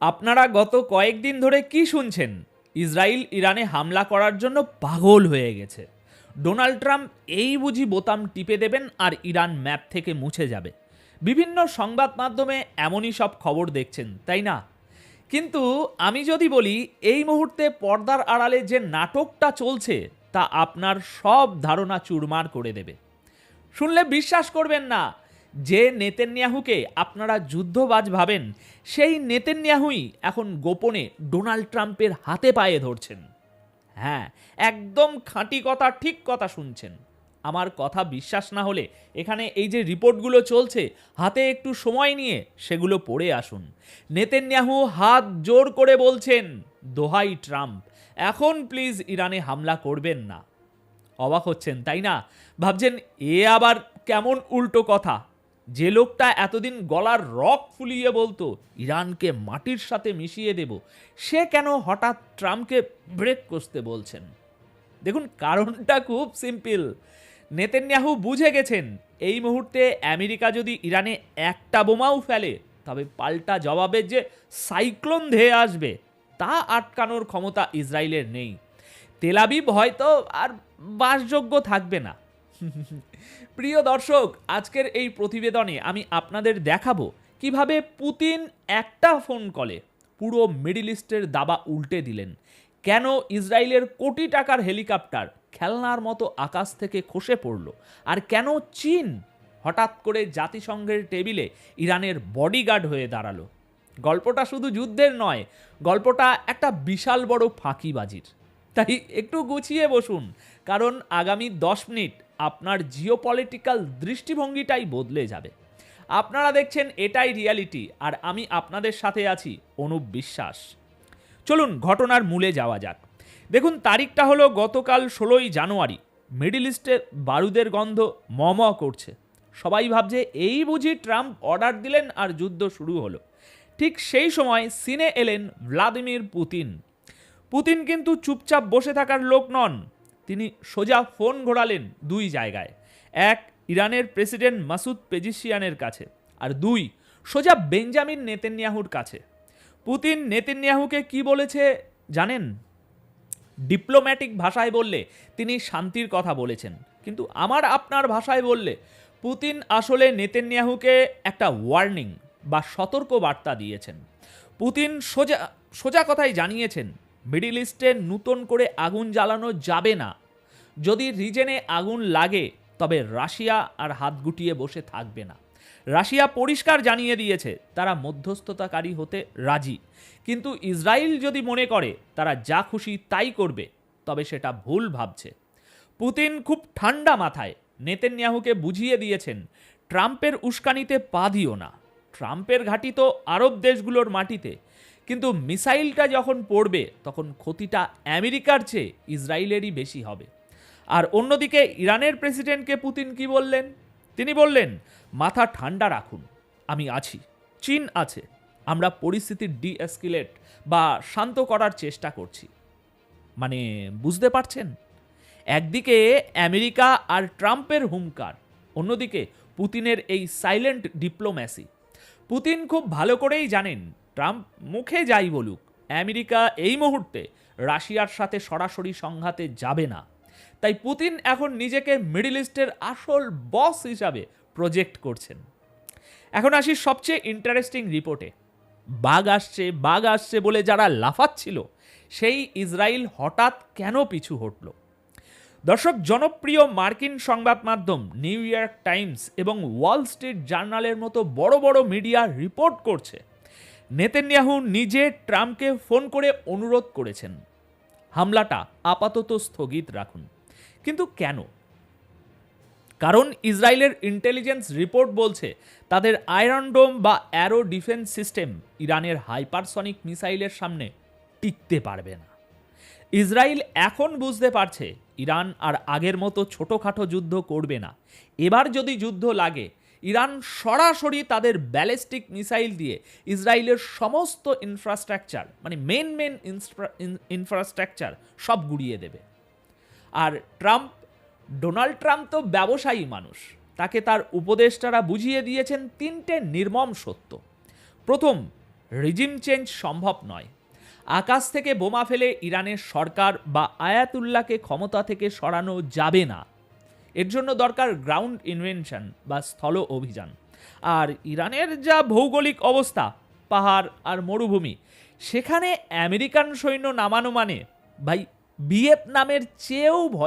আপনারা গত কয়েকদিন ধরে কি শুনছেন? ইসরায়েল ইরানে হামলা করার জন্য পাগল হয়ে গেছে। ডোনাল্ড ট্রাম্প এই বুঝি বোতাম টিপে দেবেন আর ইরান ম্যাপ থেকে মুছে যাবে। বিভিন্ন সংবাদ মাধ্যমে এমনই সব খবর দেখছেন, তাই না? কিন্তু আমি যদি বলি এই মুহূর্তে পর্দার আড়ালে যে নাটকটা চলছে তা আপনার সব ধারণা চুরমার করে দেবে। শুনলে বিশ্বাস করবেন না, যে নেতানিয়াহুকে আপনারা যুদ্ধবাজ ভাবেন সেই নেতানিয়াহুই এখন গোপনে ডোনাল্ড ট্রাম্পের হাতে পায়ে ধরছেন। হ্যাঁ, একদম খাঁটি কথা, ঠিক কথা শুনছেন। আমার কথা বিশ্বাস না হলে এখানে এই যে রিপোর্টগুলো চলছে হাতে একটু সময় নিয়ে সেগুলো পড়ে আসুন। নেতানিয়াহু হাত জোর করে বলছেন, দোহাই ট্রাম্প, এখন প্লিজ ইরানে হামলা করবেন না। অবাক হচ্ছেন তাই না? ভাবছেন এ আবার কেমন উল্টো কথা। যে লোকটা এতদিন গলার রক ফুলিয়ে বলতো ইরানকে মাটির সাথে মিশিয়ে দেব, সে কেন হঠাৎ ট্রাম্পকে ব্রেক কষতে বলছেন? দেখুন, কারণটা খুব সিম্পল। নেতানিয়াহু বুঝে গেছেন এই মুহূর্তে আমেরিকা যদি ইরানে একটা বোমাও ফেলে তবে পাল্টা জবাবে যে সাইক্লোন ধেয়ে আসবে তা আটকানোর ক্ষমতা ইসরায়েলের নেই। তেল আবিব হয়তো আর বাসযোগ্য থাকবে না। প্রিয় দর্শক, আজকের এই প্রতিবেদনে আমি আপনাদের দেখাবো কিভাবে পুতিন একটা ফোন কলে পুরো মিডল ইস্টের দাবা উল্টে দিলেন, কেন ইসরায়েলের কোটি টাকার হেলিকপ্টার খেলনার মতো আকাশ থেকে খসে পড়ল, আর কেন চীন হঠাৎ করে জাতিসংঘের টেবিলে ইরানের বডিগার্ড হয়ে দাঁড়ালো। গল্পটা শুধু যুদ্ধের নয়, গল্পটা একটা বিশাল বড় ফাঁকিবাজির। তাই একটু গুছিয়ে বসুন, কারণ আগামী 10 মিনিট আপনার জিওপলিটিক্যাল দৃষ্টিভঙ্গিটাই বদলে যাবে। আপনারা দেখছেন এটাই রিয়ালিটি, আর আমি আপনাদের সাথে আছি অনুপ বিশ্বাস। চলুন ঘটনার মূলে যাওয়া যাক। দেখুন, তারিখটা হলো গতকাল 16ই জানুয়ারি। মিডল ইস্টে বারুদের গন্ধ ম করছে। সবাই ভাবছে এই বুঝি ট্রাম্প অর্ডার দিলেন আর যুদ্ধ শুরু হলো। ঠিক সেই সময় সিনে এলেন ভ্লাদিমির পুতিন। পুতিন কিন্তু চুপচাপ বসে থাকার লোক নন। তিনি সোজা ফোন ঘোরালেন দুই জায়গায়। এক, ইরানের প্রেসিডেন্ট মাসুদ পেজিশিয়ানের কাছে, আর দুই, সোজা বেঞ্জামিন নেতানিয়াহুর কাছে। পুতিন নেতানিয়াহুকে কি বলেছে জানেন? ডিপ্লোম্যাটিক ভাষায় বললে তিনি শান্তির কথা বলেছেন, কিন্তু আমার আপনার ভাষায় বললে পুতিন আসলে নেতানিয়াহুকে একটা ওয়ার্নিং বা সতর্ক বার্তা দিয়েছেন। পুতিন সোজা সোজা কথাই জানিয়েছেন মিডল ইস্টে নতুন করে আগুন জ্বালানো যাবে না। যদি রিজনে আগুন লাগে তবে রাশিয়া আর হাত গুটিয়ে বসে থাকবে না। রাশিয়া পরিষ্কার জানিয়ে দিয়েছে তারা মধ্যস্থতাকারী হতে রাজি, কিন্তু ইসরায়েল যদি মনে করে তারা যা খুশি তাই করবে তবে সেটা ভুল ভাবছে। পুতিন খুব ঠান্ডা মাথায় নেতানিয়াহুকে বুঝিয়ে দিয়েছেন, ট্রাম্পের উস্কানিতে পা দিও না। ট্রাম্পের ঘাঁটি তো আরব দেশগুলোর মাটিতে, কিন্তু মিসাইলটা যখন পড়বে তখন ক্ষতিটা আমেরিকার চেয়ে ইসরায়েলেরই বেশি হবে। আর অন্যদিকে ইরানের প্রেসিডেন্টকে পুতিন কি বললেন? তিনি বললেন, মাথা ঠান্ডা রাখুন, আমি আছি, চীন আছে, আমরা পরিস্থিতি ডিএসকেলেট বা শান্ত করার চেষ্টা করছি। মানে বুঝতে পারছেন? একদিকে আমেরিকা আর ট্রাম্পের হুঙ্কার, অন্যদিকে পুতিনের এই সাইলেন্ট ডিপ্লোম্যাসি। পুতিন খুব ভালো করেই জানেন ট্রাম্প মুখে যাই বলুক, আমেরিকা এই মুহূর্তে রাশিয়ার সাথে সরাসরি সংঘাতে যাবে না। তাই পুতিন এখন নিজেকে মিডল ইস্টের আসল বস হিসাবে প্রজেক্ট করছেন। এখন আসি সবচেয়ে ইন্টারেস্টিং রিপোর্টে। বাঘ আসছে বলে যারা লাফাচ্ছিল সেই ইসরায়েল হঠাৎ কেন পিছু হটল? দর্শক, জনপ্রিয় মার্কিন সংবাদ মাধ্যম নিউ ইয়র্ক টাইমস এবং ওয়াল স্ট্রিট জার্নালের মতো বড় বড় মিডিয়া রিপোর্ট করছে নেতানিয়াহু নিজে ট্রাম্পকে ফোন করে অনুরোধ করেছেন হামলাটা আপাতত স্থগিত রাখুন। কিন্তু কেন? কারণ ইসরায়েলের ইন্টেলিজেন্স রিপোর্ট বলছে তাদের আয়রন ডোম বা অ্যারো ডিফেন্স সিস্টেম ইরানের হাইপারসনিক মিসাইলের সামনে টিকতে পারবে না। ইসরায়েল এখন বুঝতে পারছে ইরান আর আগের মতো ছোটোখাটো যুদ্ধ করবে না। এবার যদি যুদ্ধ লাগে, ইরান সরাসরি তাদের ব্যালিস্টিক মিসাইল দিয়ে ইসরায়েলের সমস্ত ইনফ্রাস্ট্রাকচার, মানে মেন ইনফ্রাস্ট্রাকচার সব গুড়িয়ে দেবে। আর ডোনাল্ড ট্রাম্প তো ব্যবসায়ী মানুষ, তাকে তার উপদেষ্টারা বুঝিয়ে দিয়েছেন তিনটে নির্মম সত্য। প্রথম, রিজিম চেঞ্জ সম্ভব নয়। আকাশ থেকে বোমা ফেলে ইরানের সরকার বা আয়াতুল্লাহকে ক্ষমতা থেকে সরানো যাবে না। এর জন্য দরকার গ্রাউন্ড ইনভেনশন বা স্থল অভিযান। আর ইরানের যা ভৌগোলিক অবস্থা, পাহাড় আর মরুভূমি, সেখানে আমেরিকান সৈন্য নামানো মানে ভাই ভিয়েতনামের চেয়েও